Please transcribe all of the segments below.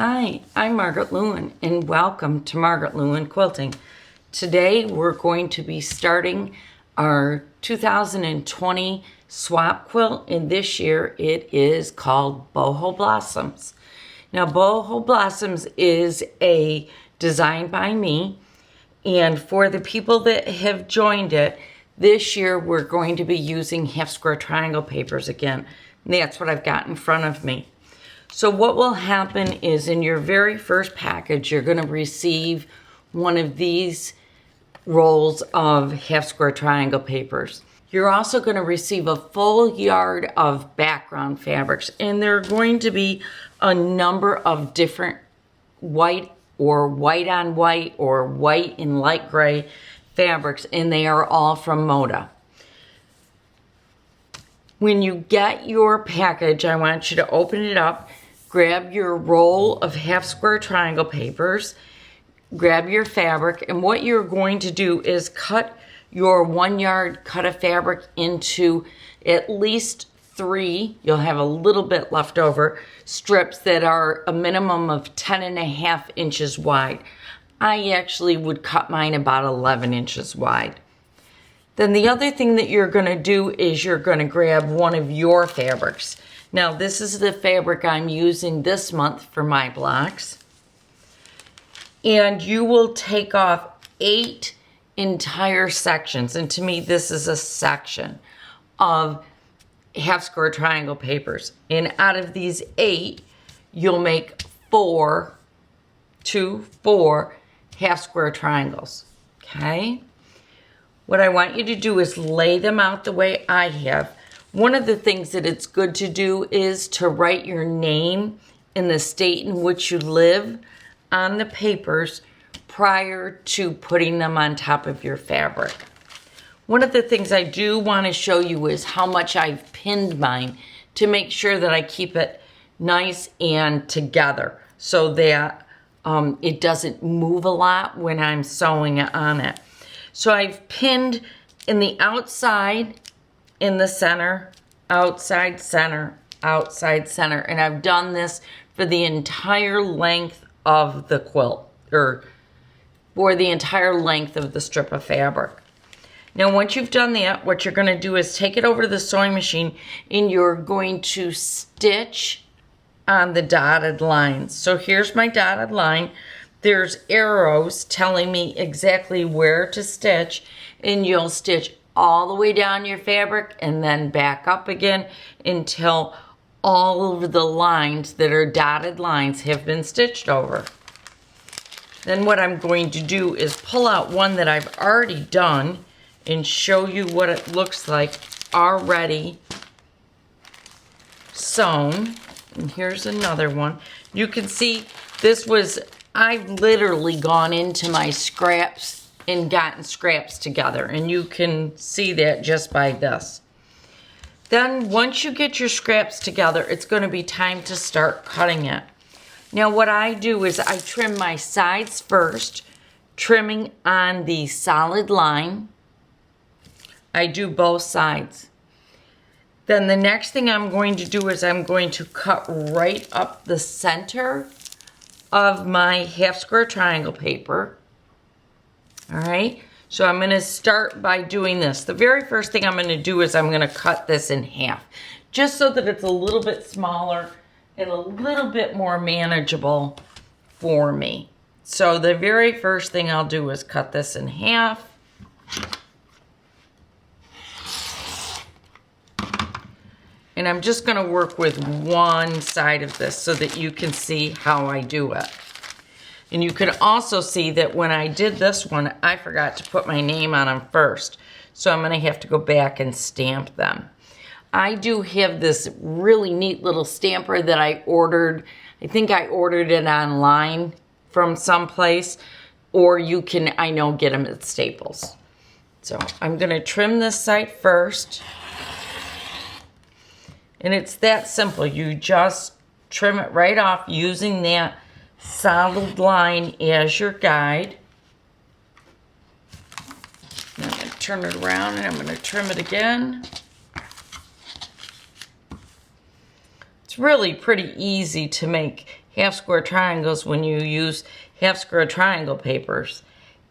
Hi, I'm Margaret Lewin and welcome to Margaret Lewin Quilting. Today we're going to be starting our 2020 swap quilt, and this year it is called Boho Blossoms. Now Boho Blossoms is a design by me, and for the people that have joined it, this year we're going to be using half square triangle papers again. And that's what I've got in front of me. So what will happen is in your very first package, you're going to receive one of these rolls of half square triangle papers. You're also going to receive a full yard of background fabrics, and there are going to be a number of different white or white on white or white and light gray fabrics, and they are all from Moda. When you get your package, I want you to open it up. Grab your roll of half square triangle papers, grab your fabric, and what you're going to do is cut your 1 yard cut of fabric into at least 3, you'll have a little bit left over, strips that are a minimum of 10.5 inches wide. I actually would cut mine about 11 inches wide. Then the other thing that you're going to do is you're going to grab one of your fabrics. Now this is the fabric I'm using this month for my blocks. And you will take off 8 entire sections, and to me this is a section of half square triangle papers. And out of these 8, you'll make 4 half square triangles, okay? What I want you to do is lay them out the way I have. One of the things that it's good to do is to write your name and the state in which you live on the papers prior to putting them on top of your fabric. One of the things I do want to show you is how much I've pinned mine to make sure that I keep it nice and together so that it doesn't move a lot when I'm sewing on it. So I've pinned in the outside, in the center, outside, center, outside, center. And I've done this for the entire length of the quilt, or for the entire length of the strip of fabric. Now once you've done that, what you're going to do is take it over to the sewing machine and you're going to stitch on the dotted lines. So here's my dotted line. There's arrows telling me exactly where to stitch, and you'll stitch all the way down your fabric and then back up again until all of the lines that are dotted lines have been stitched over. Then what I'm going to do is pull out one that I've already done and show you what it looks like already sewn. And here's another one. You can see this was, I've literally gone into my scraps and gotten scraps together, and you can see that just by this. Then once you get your scraps together, it's going to be time to start cutting it. Now what I do is I trim my sides first, trimming on the solid line. I do both sides. Then the next thing I'm going to do is I'm going to cut right up the center of my half square triangle paper. All right, so I'm going to start by doing this. The very first thing I'm going to do is I'm going to cut this in half, just so that it's a little bit smaller and a little bit more manageable for me. So the very first thing I'll do is cut this in half. And I'm just going to work with one side of this so that you can see how I do it. And you can also see that when I did this one, I forgot to put my name on them first. So I'm going to have to go back and stamp them. I do have this really neat little stamper that I ordered. I think I ordered it online from someplace, or you can, I know, get them at Staples. So I'm going to trim this side first. And it's that simple. You just trim it right off using that solid line as your guide. And I'm going to turn it around and I'm going to trim it again. It's really pretty easy to make half square triangles when you use half square triangle papers.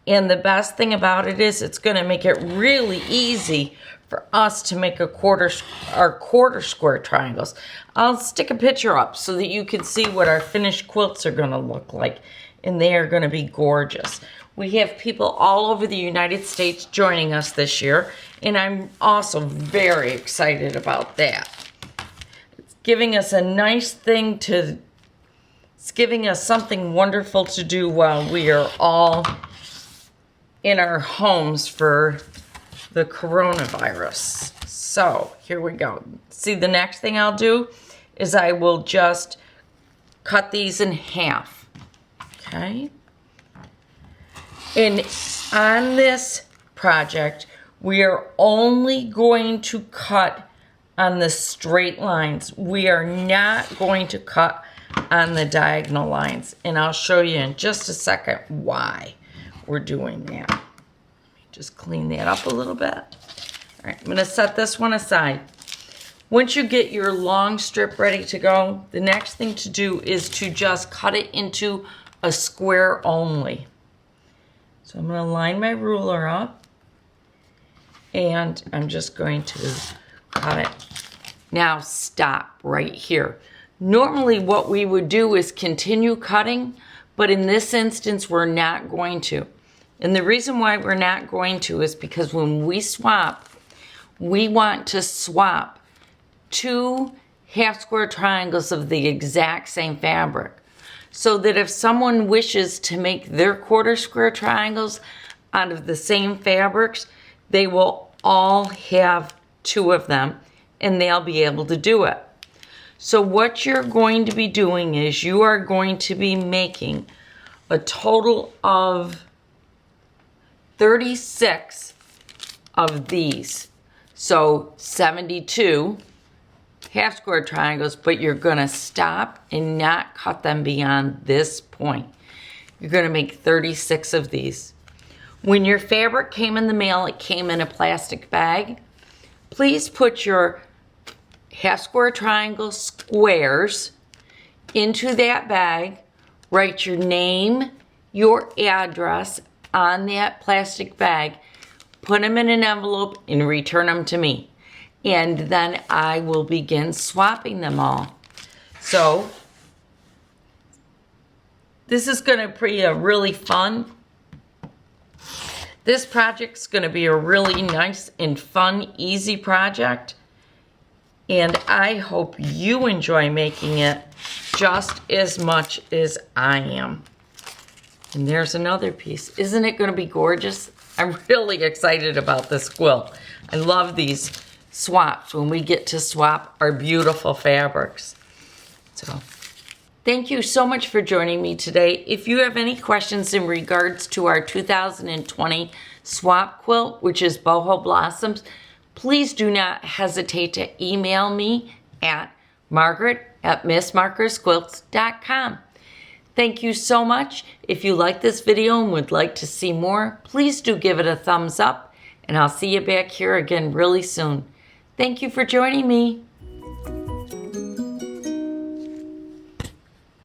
And the best thing about it is it's going to make it really easy for us to make our quarter square triangles. I'll stick a picture up so that you can see what our finished quilts are going to look like. And they are going to be gorgeous. We have people all over the United States joining us this year. And I'm also very excited about that. It's giving us a nice thing to... It's giving us something wonderful to do while we are all in our homes for the coronavirus. So here we go. See, the next thing I'll do is I will just cut these in half. Okay. And on this project, we are only going to cut on the straight lines. We are not going to cut on the diagonal lines. And I'll show you in just a second why we're doing that. Let me just clean that up a little bit. All right, I'm going to set this one aside. Once you get your long strip ready to go, the next thing to do is to just cut it into a square only. So I'm going to line my ruler up and I'm just going to cut it. Now stop right here. Normally what we would do is continue cutting, but in this instance we're not going to. And the reason why we're not going to is because when we swap, we want to swap 2 half square triangles of the exact same fabric. So that if someone wishes to make their quarter square triangles out of the same fabrics, they will all have 2 of them and they'll be able to do it. So what you're going to be doing is you are going to be making a total of 36 of these. So 72 half square triangles, but you're gonna stop and not cut them beyond this point. You're gonna make 36 of these. When your fabric came in the mail, it came in a plastic bag. Please put your half square triangle squares into that bag. Write your name, your address on that plastic bag. Put them in an envelope and return them to me. And then I will begin swapping them all. So this is going to be a really fun. This project's going to be a really nice and fun, easy project. And I hope you enjoy making it just as much as I am. And there's another piece. Isn't it going to be gorgeous? I'm really excited about this quilt. I love these swaps when we get to swap our beautiful fabrics. So thank you so much for joining me today. If you have any questions in regards to our 2020 swap quilt, which is Boho Blossoms, please do not hesitate to email me at margaret@missmarkersquilts.com. Thank you so much. If you like this video and would like to see more, please do give it a thumbs up, and I'll see you back here again really soon. Thank you for joining me.